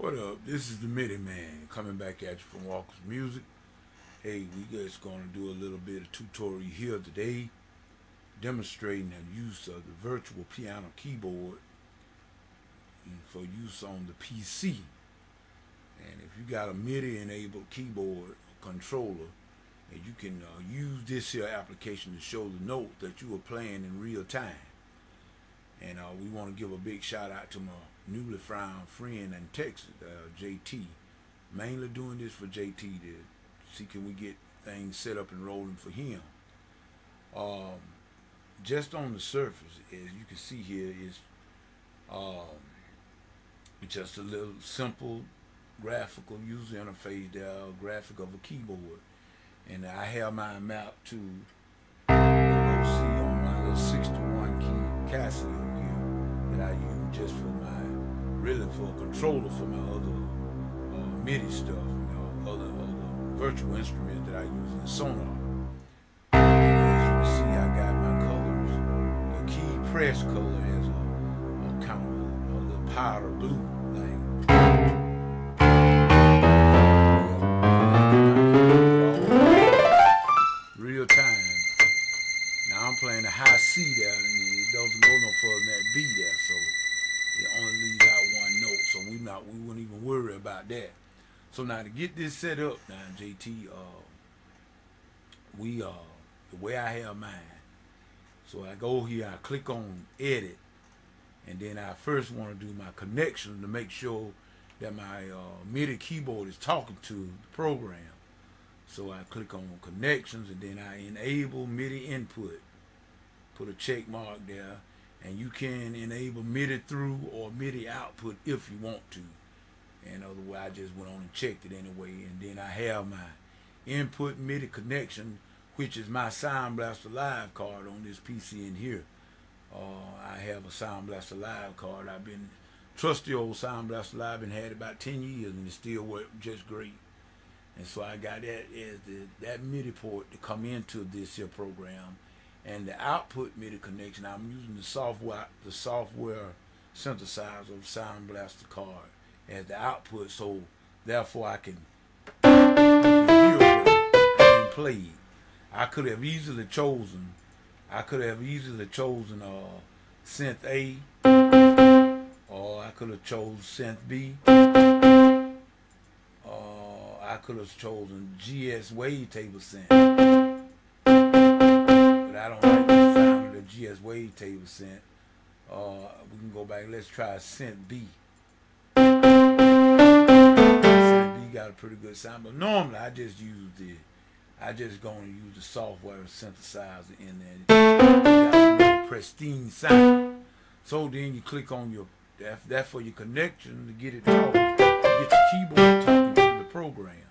What up? This is the Midi Man coming back at you from Walker's Music. Hey, we just gonna do a little bit of tutorial here today, demonstrating the use of the virtual piano keyboard for use on the PC. And if you got a MIDI enabled keyboard or controller, and you can use this here application to show the note that you are playing in real time. And we want to give a big shout out to my newly found friend in Texas, JT. Mainly doing this for JT to see can we get things set up and rolling for him. Just on the surface, as you can see here, is just a little simple graphical user interface there, graphic of a keyboard. And I have mine mapped to the low C on my little 6-to-1 key Casio here that I use just for my, really for a controller for my other MIDI stuff, other virtual instruments that I use in Sonar. And as you can see, I got my colors. The key press color is a kind of a little powder blue thing. Real time. Now I'm playing a high C there, and it doesn't go no further than that B there, so it only leaves out one note. So we wouldn't even worry about that. So now to get this set up, now JT, the way I have mine. So I go here, I click on Edit, and then I first want to do my connection to make sure that my MIDI keyboard is talking to the program. So I click on Connections, and then I enable MIDI input. Put a check mark there, and you can enable MIDI through or MIDI output if you want to. And otherwise, I just went on and checked it anyway. And then I have my input MIDI connection, which is my Sound Blaster Live card on this PC in here. I have a Sound Blaster Live card. I've been trusty old Sound Blaster Live, and had it about 10 years, and it still worked just great. And so I got that as that MIDI port to come into this here program, and the output MIDI connection. I'm using the software synthesizer of Sound Blaster card as the output, so therefore I can hear what being played. I could have easily chosen synth A, or I could have chosen synth B. I could have chosen GS Wavetable synth, but I don't like the sound of the GS Wavetable synth. We can go back. Let's try synth B. Synth B got a pretty good sound, but normally I just gonna use the software synthesizer in there. It got a pristine sound. So then you click on your that for your connection to get it talking, get the keyboard talking to the program.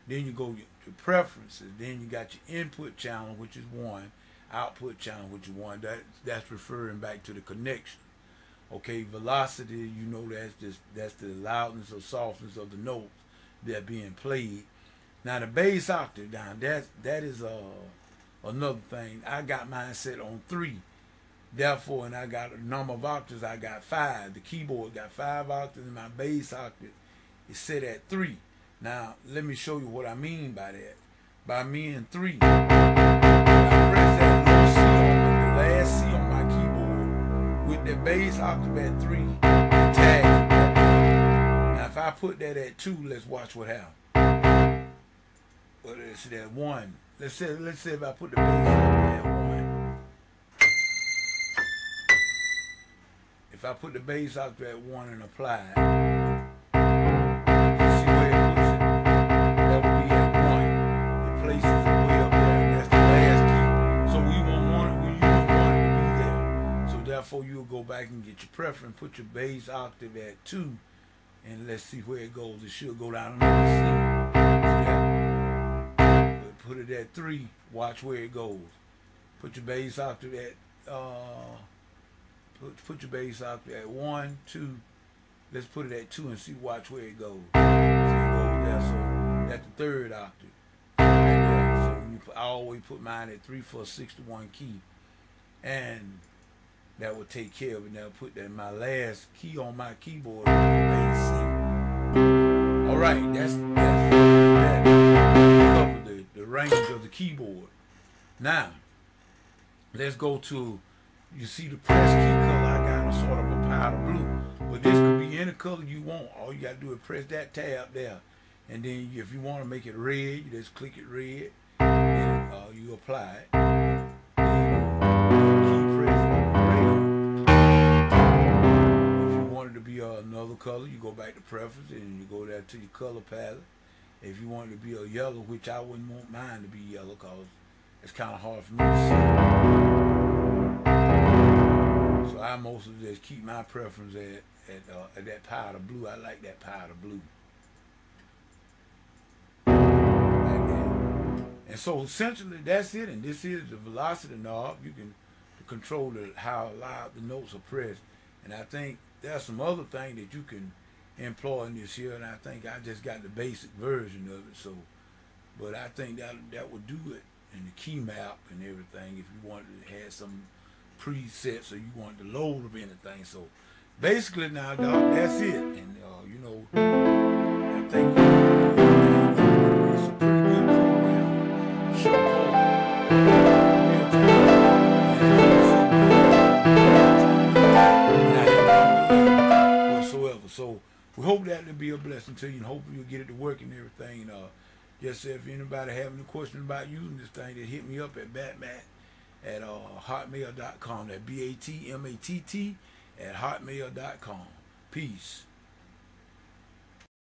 Then you go to preferences. Then you got your input channel, which is 1, output channel, which is 1. That's referring back to the connection. Okay, velocity, you know that's the loudness or softness of the notes that are being played. Now the bass octave down, that is another thing. I got mine set on 3. Therefore, and I got a number of octaves, I got 5. The keyboard got 5 octaves, and my bass octave is set at 3. Now, let me show you what I mean by that. By meaning 3, I press that little C on the last C on my keyboard with the bass octave at 3 and tag it. Now, if I put that at 2, let's watch what happens. Well, let's see that 1. Let's say if I put the bass octave at 1. If I put the bass octave at 1 and apply it, see where it puts it? That would be at 1. It places it way up there, and that's the last key. So you don't want it to be there. So therefore, you'll go back and get your preference, put your bass octave at 2, and let's see where it goes. It should go down another C. See that? Put it at 3. Watch where it goes. Put your bass octave at Put your bass octave at 1, 2. Let's put it at 2 and see. Watch where it goes. See, it goes there. So that's the 3rd octave. Right there. So I always put mine at 3 for a 6-to-1 key, and that would take care of it. Now put that my last key on my keyboard, bass C. All right, that cover the range of the keyboard. Now, let's go to, you see the press key color I got a sort of a powder blue. But this could be any color you want. All you got to do is press that tab there. And then if you want to make it red, you just click it red. And you apply it. Then you key press it red. If you want it to be another color, you go back to preference and you go there to your color palette. If you want it to be a yellow, which I wouldn't want mine to be yellow because it's kind of hard for me to see. So I mostly just keep my preference at that powder blue. I like that powder blue. Like that. And so essentially that's it. And this is the velocity knob. You can control how loud the notes are pressed. And I think there's some other thing that you can employ in this here. And I think I just got the basic version of it. So, but I think that would do it. And the key map and everything, if you wanted to have some presets or you wanted to load of anything. So basically now, dog, that's it. And you know, I think it's a pretty good program. Short whatsoever. So we hope that to be a blessing to you, and hopefully you'll get it to work and everything. Just if anybody have any questions about using this thing, then hit me up at batmatt at hotmail.com. That BATMATT at hotmail.com. Peace.